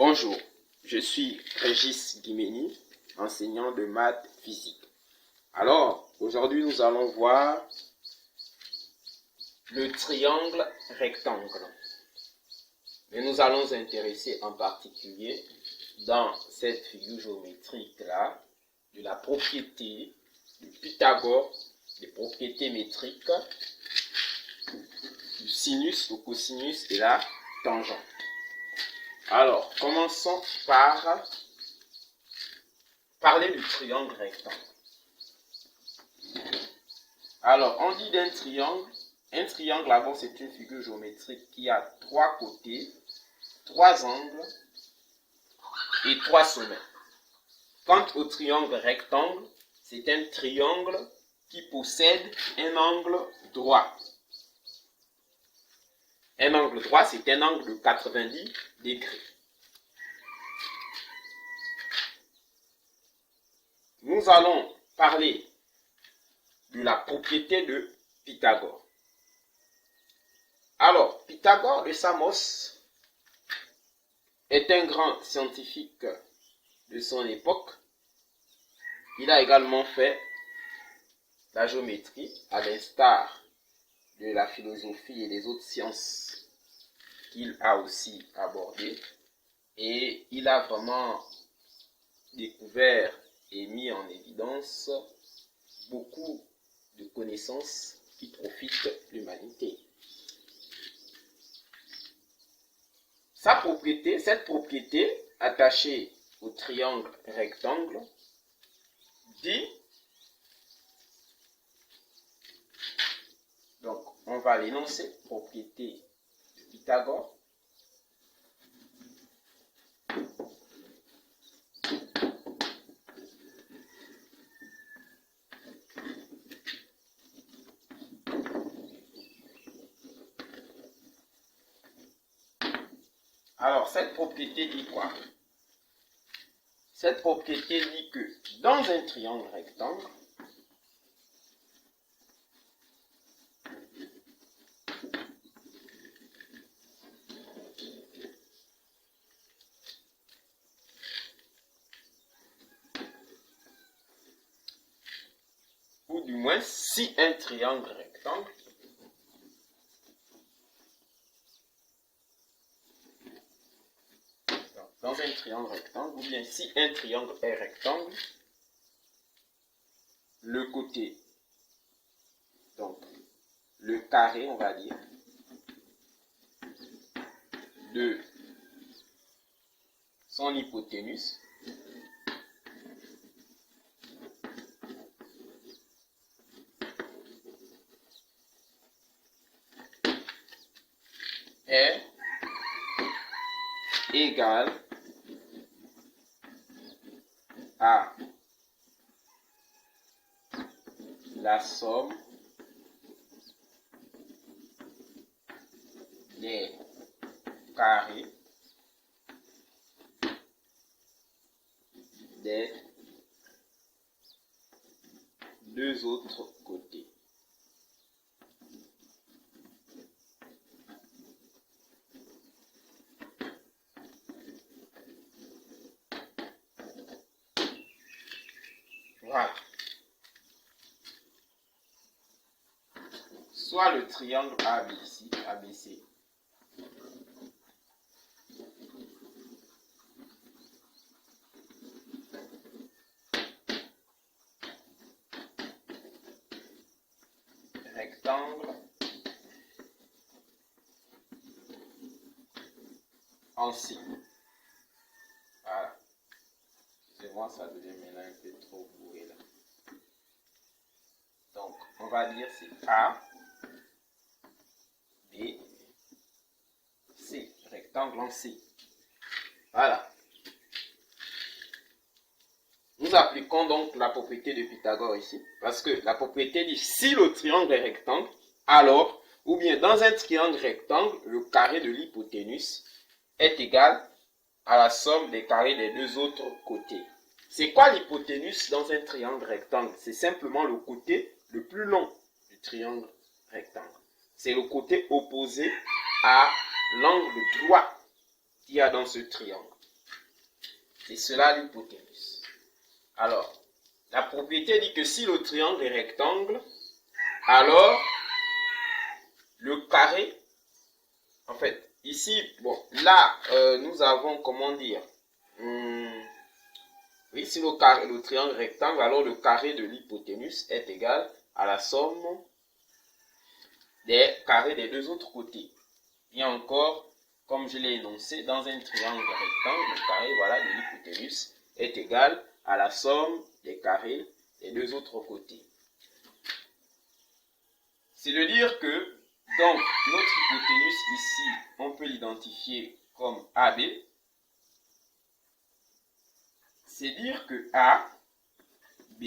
Bonjour, je suis Régis Guimeni, enseignant de maths physique. Alors, aujourd'hui nous allons voir le triangle rectangle. Mais nous allons nous intéresser en particulier dans cette figure géométrique-là de la propriété de Pythagore, des propriétés métriques, du sinus, le cosinus et la tangente. Alors, commençons par parler du triangle rectangle. Alors, on dit d'un triangle, un triangle d'abord c'est une figure géométrique qui a trois côtés, trois angles et trois sommets. Quant au triangle rectangle, c'est un triangle qui possède un angle droit. Un angle droit, c'est un angle de 90 degrés. Nous allons parler de la propriété de Pythagore. Alors, Pythagore de Samos est un grand scientifique de son époque. Il a également fait la géométrie, à l'instar de la philosophie et des autres sciences qu'il a aussi abordées. Et il a vraiment découvert et mis en évidence beaucoup de connaissances qui profitent l'humanité. Cette propriété attachée au triangle rectangle dit, donc on va l'énoncer, propriété de Pythagore. Alors, cette propriété dit quoi? Cette propriété dit que dans un triangle rectangle, ou du moins si un triangle rectangle dans un triangle rectangle, ou bien si un triangle est rectangle, le côté, donc le carré, on va dire, de son hypoténuse est égal à la somme des carrés des deux autres côtés. Voilà. Soit le triangle ABC, rectangle en C. Voilà. Excusez-moi, ça devient maintenant un peu trop bourré là. Donc, on va dire c'est A, B, C. Rectangle en C. Voilà. Nous appliquons donc la propriété de Pythagore ici. Parce que la propriété dit si le triangle est rectangle, alors, ou bien dans un triangle rectangle, le carré de l'hypoténuse est égal à la somme des carrés des deux autres côtés. C'est quoi l'hypoténuse dans un triangle rectangle? C'est simplement le côté le plus long du triangle rectangle. C'est le côté opposé à l'angle droit qu'il y a dans ce triangle. C'est cela l'hypoténuse. Alors, la propriété dit que si le triangle est rectangle, alors le carré, en fait, ici, bon, là, nous avons, comment dire, oui, si le triangle est rectangle, alors le carré de l'hypoténuse est égal à la somme des carrés des deux autres côtés. Et encore, comme je l'ai énoncé, dans un triangle rectangle, le carré, voilà, de l'hypoténuse est égal à la somme des carrés des deux autres côtés. C'est de dire que, donc, notre hypoténuse ici, on peut l'identifier comme AB. C'est dire que A, B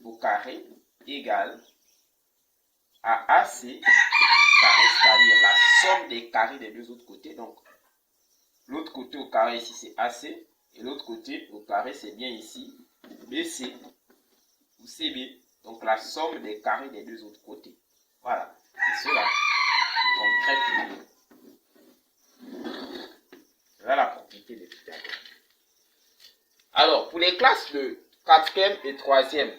au carré égale à AC carré, c'est-à-dire la somme des carrés des deux autres côtés. Donc, l'autre côté au carré ici, c'est AC. Et l'autre côté au carré, c'est bien ici BC ou CB. Donc, la somme des carrés des deux autres côtés. Voilà, c'est cela, concrètement. Voilà la propriété de Pythagore. Alors, pour les classes de 4e et 3e,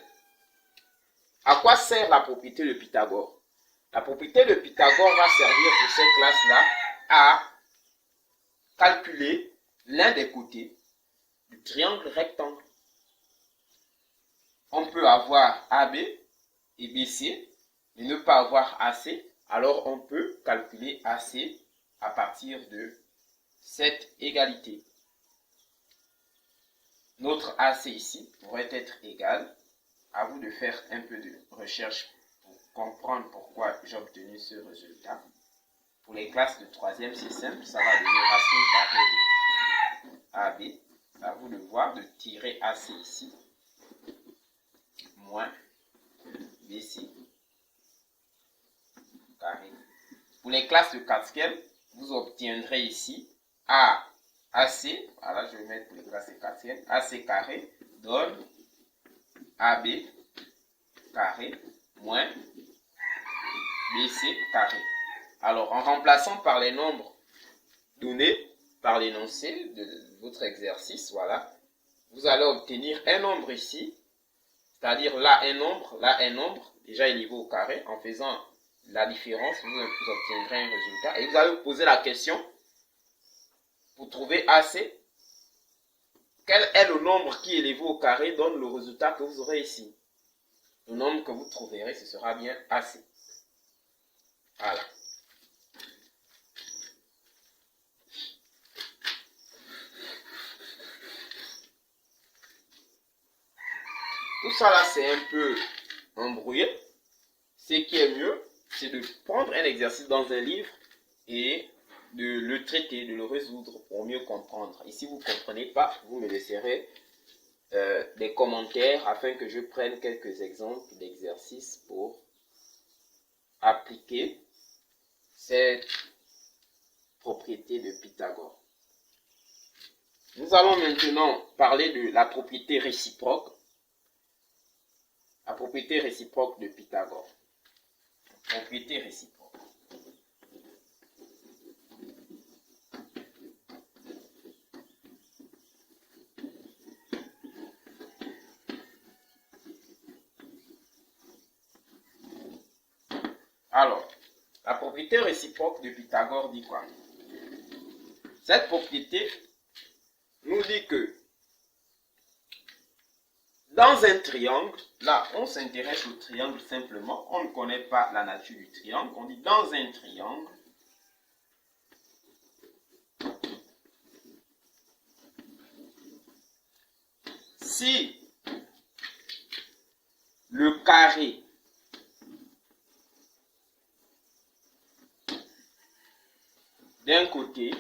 à quoi sert la propriété de Pythagore? La propriété de Pythagore va servir pour ces classes-là à calculer l'un des côtés du triangle rectangle. On peut avoir AB et BC, mais ne pas avoir AC. Alors, on peut calculer AC à partir de cette égalité. Notre AC ici pourrait être égal. À vous de faire un peu de recherche pour comprendre pourquoi j'ai obtenu ce résultat. Pour les classes de 3e, c'est simple. Ça va donner racine carrée de AB. À vous de voir, de tirer AC ici. Moins BC carré. Pour les classes de 4e, vous obtiendrez ici AC, voilà, je vais mettre pour les classes de 4e, AC carré donne AB carré moins BC carré. Alors, en remplaçant par les nombres donnés par l'énoncé de votre exercice, voilà, vous allez obtenir un nombre ici, c'est-à-dire là un nombre, déjà élevé au carré. En faisant la différence, vous obtiendrez un résultat. Et vous allez vous poser la question, pour trouver AC, quel est le nombre qui élevé au carré donne le résultat que vous aurez ici? Le nombre que vous trouverez, ce sera bien AC. Voilà. Tout ça là, c'est un peu embrouillé. Ce qui est mieux, c'est de prendre un exercice dans un livre et de le traiter, de le résoudre pour mieux comprendre. Et si vous ne comprenez pas, vous me laisserez des commentaires afin que je prenne quelques exemples d'exercices pour appliquer cette propriété de Pythagore. Nous allons maintenant parler de la propriété réciproque. La propriété réciproque de Pythagore. Propriété réciproque. Alors, la propriété réciproque de Pythagore dit quoi? Cette propriété nous dit que dans un triangle, là on s'intéresse au triangle simplement, on ne connaît pas la nature du triangle, on dit dans un triangle, si le carré d'un côté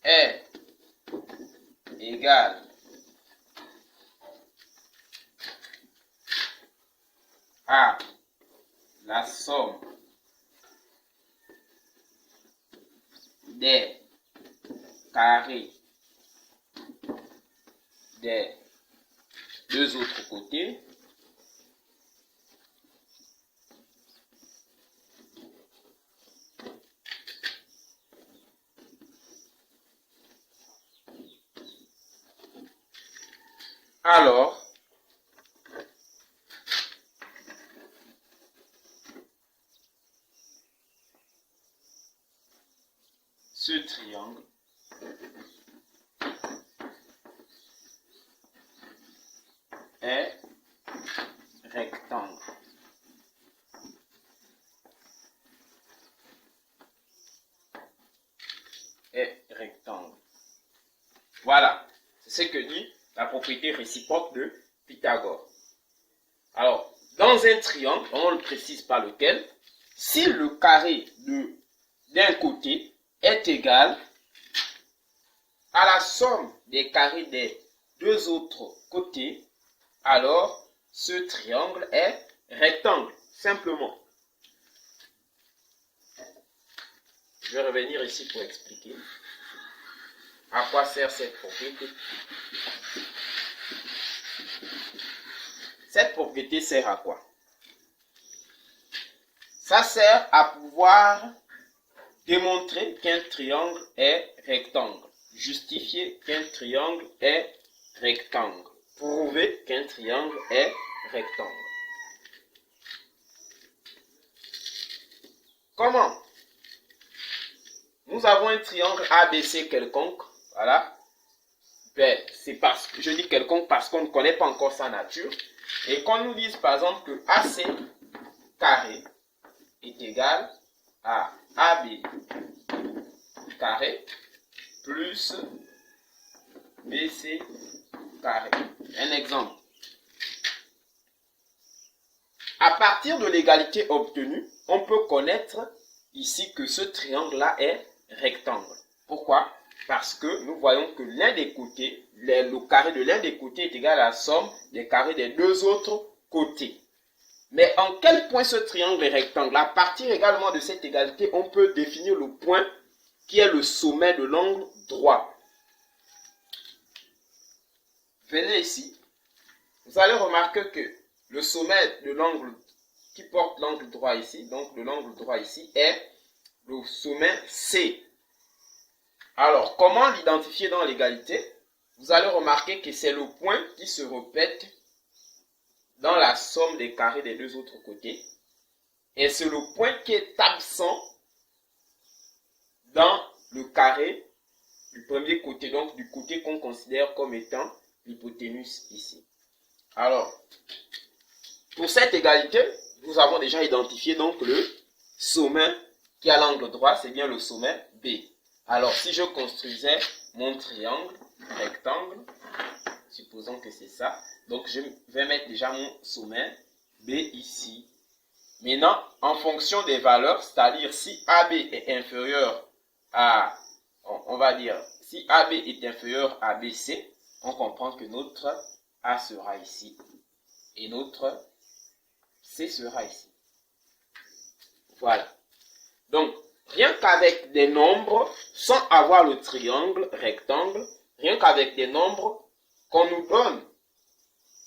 est égal à la somme des carrés des deux autres côtés, alors, ce triangle est rectangle. Est rectangle. Voilà, c'est ce que dit la propriété réciproque de Pythagore. Alors, dans un triangle, on ne précise pas lequel, si le carré d'un côté est égal à la somme des carrés des deux autres côtés, alors ce triangle est rectangle, simplement. Je vais revenir ici pour expliquer à quoi sert cette propriété. Cette propriété sert à quoi? Ça sert à pouvoir démontrer qu'un triangle est rectangle. Justifier qu'un triangle est rectangle. Prouver qu'un triangle est rectangle. Comment? Nous avons un triangle ABC quelconque. Voilà. Ben, c'est parce que je dis quelconque parce qu'on ne connaît pas encore sa nature. Et qu'on nous dise par exemple que AC carré est égal à AB carré plus BC carré. Un exemple. À partir de l'égalité obtenue, on peut connaître ici que ce triangle-là est rectangle. Pourquoi? Parce que nous voyons que l'un des côtés, le carré de l'un des côtés est égal à la somme des carrés des deux autres côtés. Mais en quel point ce triangle est rectangle? À partir également de cette égalité, on peut définir le point qui est le sommet de l'angle droit. Venez ici. Vous allez remarquer que le sommet de l'angle qui porte l'angle droit ici, donc de l'angle droit ici, est le sommet C. Alors, comment l'identifier dans l'égalité? Vous allez remarquer que c'est le point qui se répète dans la somme des carrés des deux autres côtés. Et c'est le point qui est absent dans le carré du premier côté, donc du côté qu'on considère comme étant l'hypoténuse ici. Alors, pour cette égalité, nous avons déjà identifié donc le sommet qui a l'angle droit, c'est bien le sommet B. Alors, si je construisais mon triangle rectangle, supposons que c'est ça, donc je vais mettre déjà mon sommet B ici. Maintenant, en fonction des valeurs, c'est-à-dire si AB est inférieur à, on va dire, si AB est inférieur à BC, on comprend que notre A sera ici et notre C sera ici. Voilà. Donc, rien qu'avec des nombres, sans avoir le triangle rectangle, rien qu'avec des nombres qu'on nous donne,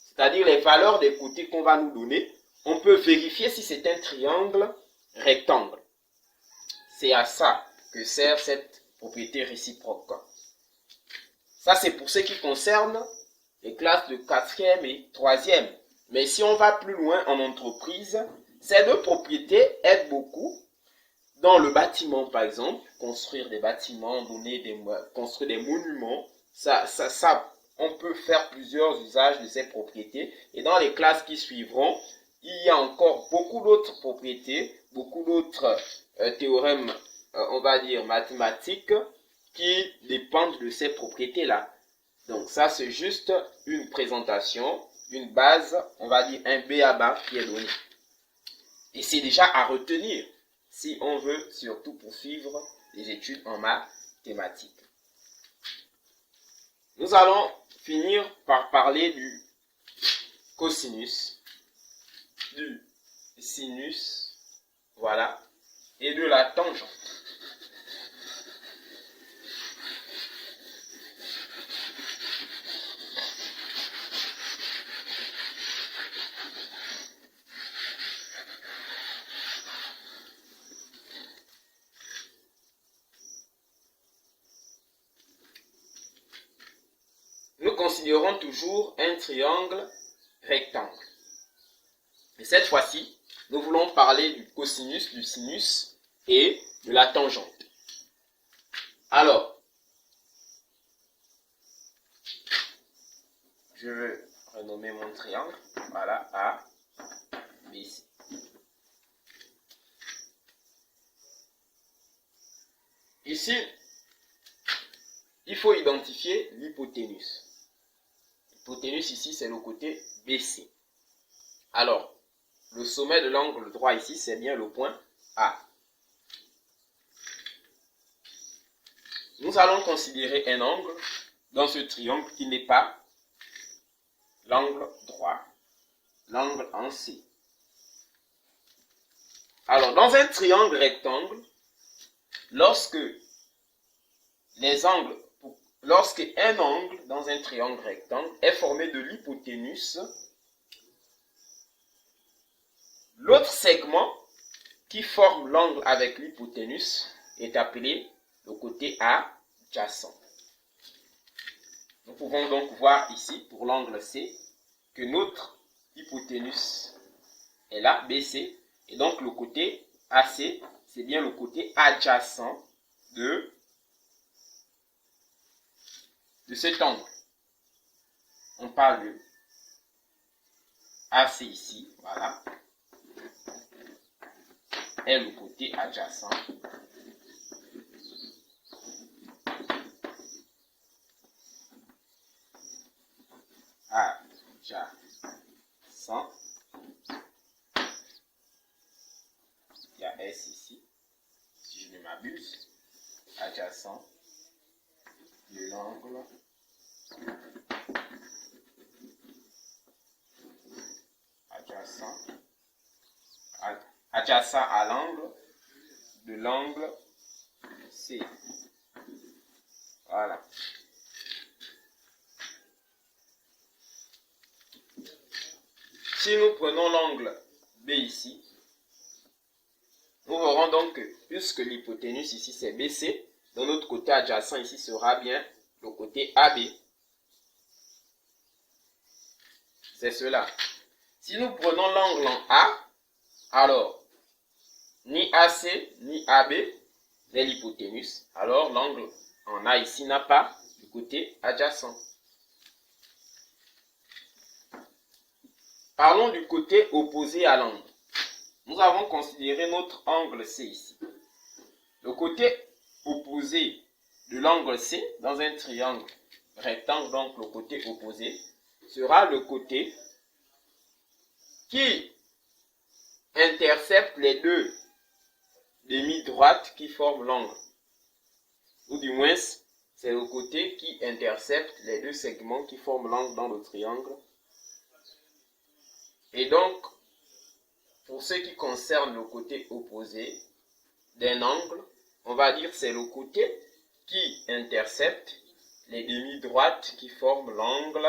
c'est-à-dire les valeurs des côtés qu'on va nous donner, on peut vérifier si c'est un triangle rectangle. C'est à ça que sert cette propriété réciproque. Ça, c'est pour ce qui concerne les classes de 4e et 3e. Mais si on va plus loin en entreprise, ces deux propriétés aident beaucoup dans le bâtiment, par exemple, construire des bâtiments, construire des monuments. On peut faire plusieurs usages de ces propriétés. Et dans les classes qui suivront, il y a encore beaucoup d'autres propriétés, beaucoup d'autres théorèmes, on va dire, mathématiques, qui dépendent de ces propriétés-là. Donc ça, c'est juste une présentation, une base, on va dire un b.a.-ba qui est donné. Et c'est déjà à retenir si on veut surtout poursuivre les études en mathématiques. Nous allons finir par parler du cosinus, du sinus, voilà, et de la tangente. considérons toujours un triangle rectangle. Et cette fois-ci, nous voulons parler du cosinus, du sinus et de la tangente. Alors, je vais renommer mon triangle. Voilà, A, B, C. Ici, il faut identifier l'hypoténuse. L'hypoténuse ici, c'est le côté BC. Alors, le sommet de l'angle droit ici, c'est bien le point A. Nous allons considérer un angle dans ce triangle qui n'est pas l'angle droit, l'angle en C. Alors, dans un triangle rectangle, lorsque un angle dans un triangle rectangle est formé de l'hypoténuse, l'autre segment qui forme l'angle avec l'hypoténuse est appelé le côté adjacent. Nous pouvons donc voir ici, pour l'angle C, que notre hypoténuse est là, BC, et donc le côté AC, c'est bien le côté adjacent de cet angle. On parle de AC ici, voilà, est le côté adjacent il y a S ici, si je ne m'abuse, adjacent de l'angle adjacent à l'angle de l'angle C. Voilà. Si nous prenons l'angle B ici, nous verrons donc que puisque l'hypoténuse ici c'est BC, dans notre côté adjacent ici sera bien le côté AB. C'est cela. Si nous prenons l'angle en A, alors ni AC ni AB n'est l'hypoténuse. Alors l'angle en A ici n'a pas le côté adjacent. Parlons du côté opposé à l'angle. Nous avons considéré notre angle C ici. Le côté opposé de l'angle C dans un triangle rectangle, donc le côté opposé, sera le côté qui intercepte les deux demi-droites qui forment l'angle. Ou du moins, c'est le côté qui intercepte les deux segments qui forment l'angle dans le triangle. Et donc, pour ce qui concerne le côté opposé d'un angle, on va dire que c'est le côté qui intercepte les demi-droites qui forment l'angle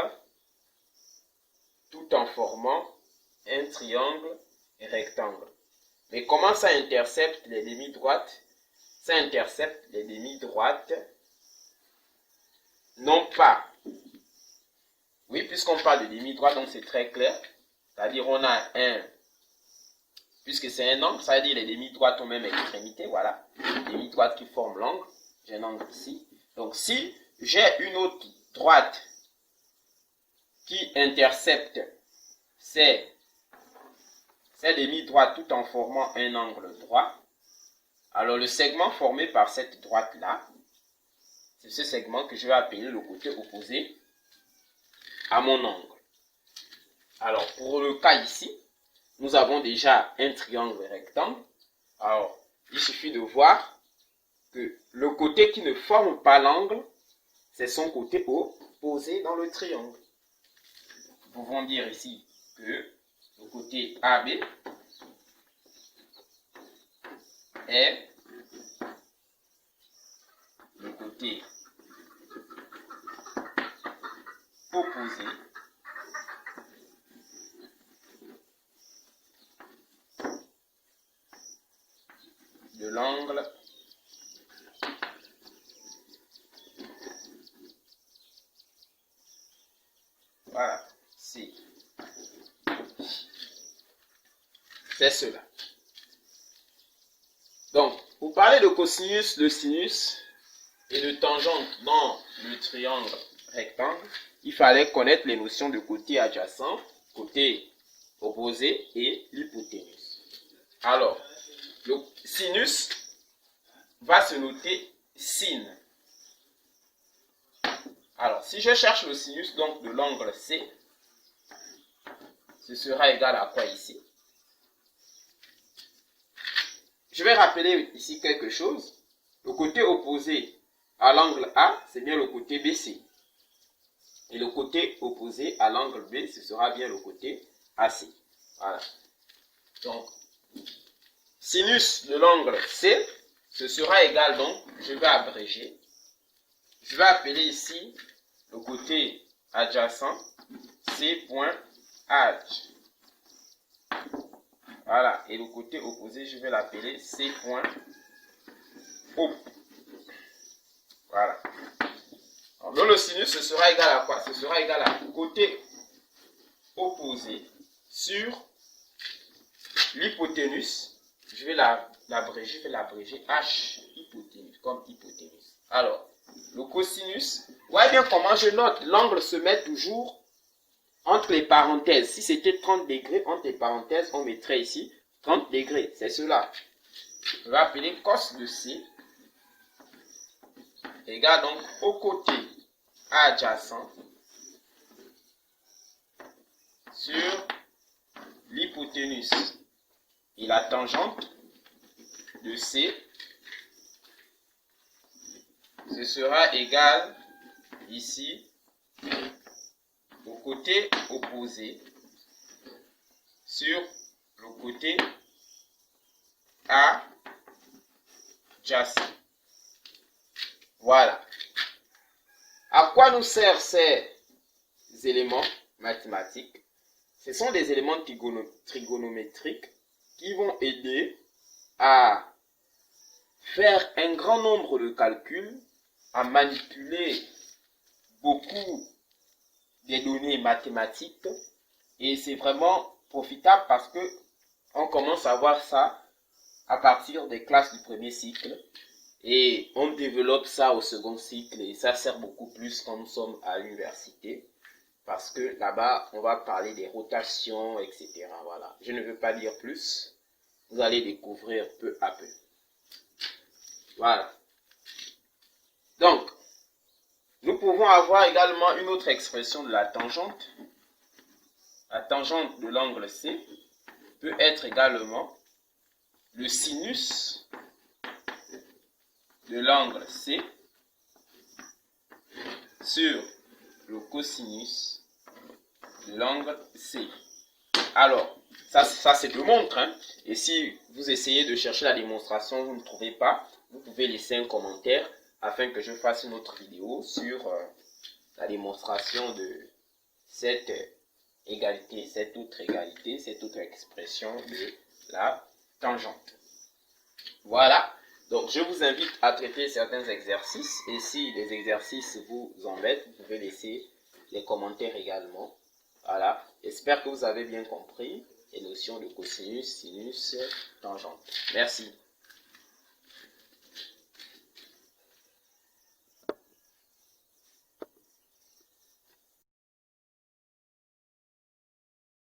tout en formant un triangle rectangle. Mais comment ça intercepte les demi-droites? Ça intercepte les demi-droites, non pas, oui, puisqu'on parle de demi-droite, donc c'est très clair, c'est-à-dire on a un, puisque c'est un angle, ça veut dire les demi-droites aux mêmes extrémités, voilà, les demi-droites qui forment l'angle, j'ai un angle ici. Donc si j'ai une autre droite qui intercepte ces demi-droites tout en formant un angle droit, alors le segment formé par cette droite-là, c'est ce segment que je vais appeler le côté opposé à mon angle. Alors pour le cas ici, nous avons déjà un triangle rectangle. Alors il suffit de voir que le côté qui ne forme pas l'angle, c'est son côté opposé dans le triangle. Nous pouvons dire ici que le côté AB est le côté opposé de l'angle C. C'est cela. Donc, pour parler de cosinus, de sinus et de tangente dans le triangle rectangle, il fallait connaître les notions de côté adjacent, côté opposé et l'hypoténuse. Alors, le sinus va se noter sin. Alors, si je cherche le sinus donc de l'angle C, ce sera égal à quoi ici? Je vais rappeler ici quelque chose. Le côté opposé à l'angle A, c'est bien le côté BC. Et le côté opposé à l'angle B, ce sera bien le côté AC. Voilà. Donc, sinus de l'angle C, ce sera égal donc, je vais abréger. Je vais appeler ici le côté adjacent C.H. Voilà. Et le côté opposé, je vais l'appeler C.O. Voilà. Donc le sinus, ce sera égal à quoi? Ce sera égal à côté opposé sur l'hypoténuse. Je vais l'abréger, H hypoténuse, comme hypoténuse. Alors, le cosinus, voyez bien comment je note, l'angle se met toujours entre les parenthèses. Si c'était 30 degrés, entre les parenthèses, on mettrait ici 30 degrés. C'est cela. Je vais appeler cos de C égale donc au côté adjacent sur l'hypoténuse et la tangente de C, ce sera égal ici au côté opposé sur le côté adjacent. Voilà. À quoi nous servent ces éléments mathématiques? Ce sont des éléments trigonométriques qui vont aider à faire un grand nombre de calculs, à manipuler beaucoup des données mathématiques, et c'est vraiment profitable parce que on commence à voir ça à partir des classes du premier cycle et on développe ça au second cycle, et ça sert beaucoup plus quand nous sommes à l'université parce que là-bas on va parler des rotations, etc. Voilà. Je ne veux pas dire plus, vous allez découvrir peu à peu. Voilà. Donc, nous pouvons avoir également une autre expression de la tangente. La tangente de l'angle C peut être également le sinus de l'angle C sur le cosinus de l'angle C. Alors, ça c'est deux montres, hein. Et si vous essayez de chercher la démonstration, vous ne trouvez pas, vous pouvez laisser un commentaire afin que je fasse une autre vidéo sur la démonstration de cette égalité, cette autre égalité, cette autre expression de la tangente. Voilà. Donc, je vous invite à traiter certains exercices. Et si les exercices vous embêtent, vous pouvez laisser les commentaires également. Voilà. J'espère que vous avez bien compris les notions de cosinus, sinus, tangente. Merci.